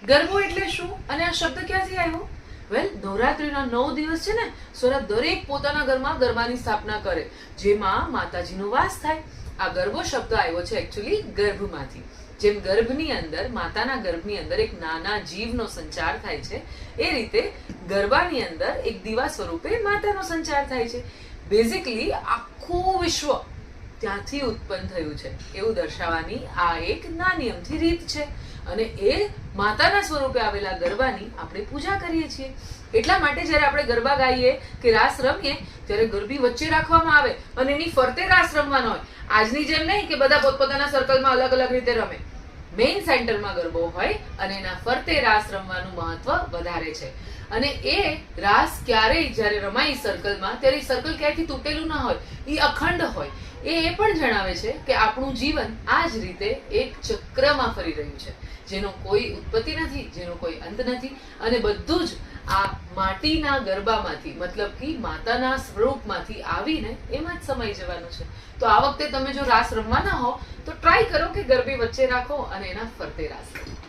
ગરબો એટલે શું અને આ શબ્દ ક્યાંથી આવ્યો? વેલ, નવરાત્રીના 9 દિવસ છે ને, સોરા દરેક પોતાના ઘરમાં ગરબાની સ્થાપના કરે, જેમાં માતાજીનો વાસ થાય. આ ગરબો શબ્દ આવ્યો છે એકચ્યુઅલી ગર્ભમાંથી. જેમ ગર્ભની અંદર, માતાના ગર્ભની અંદર એક નાના જીવનો સંચાર થાય છે, એ રીતે ગરબાની અંદર એક દીવા સ્વરૂપે માતાનો સંચાર થાય છે. બેઝિકલી આખું વિશ્વ ત્યાંથી ઉત્પન્ન થયું છે એવું દર્શાવવાની આ એક નાની અમથી રીત છે. અને એ માતાના સ્વરૂપે આવેલા ગરબાની આપણે પૂજા કરીએ છીએ. એટલા માટે જ્યારે આપણે ગરબા ગાઈએ કે રાસ રમીએ ત્યારે ગરબી વચ્ચે રાખવામાં આવે અને એની ફરતે રાસ રમવાનો હોય. આજની જેમ નહીં કે બધા પોતપોતાના સર્કલમાં અલગ અલગ રીતે રમે. મેઇન સેન્ટરમાં ગરબો હોય અને એના ફરતે રાસ રમવાનું મહત્વ વધારે છે. અને એ રાસ ક્યારેય જ્યારે રમાય સર્કલમાં ત્યારે એ સર્કલ ક્યાંયથી તૂટેલું ના હોય, એ અખંડ હોય. એ પણ જણાવે છે કે આપણું જીવન આ જ રીતે એક ચક્રમાં ફરી રહ્યું છે, જેનો કોઈ ઉત્પત્તિ નથી, જેનો કોઈ અંત નથી. અને બધું જ આ માટીના ગરબામાંથી, મતલબ કે માતાના સ્વરૂપમાંથી આવીને એમાં જ સમાઈ જવાનું છે. તો આ વખતે તમે જો રાસ રમવાના હો તો ટ્રાય કરો કે ગરબી વચ્ચે રાખો અને એના ફરતે રાસ કરો.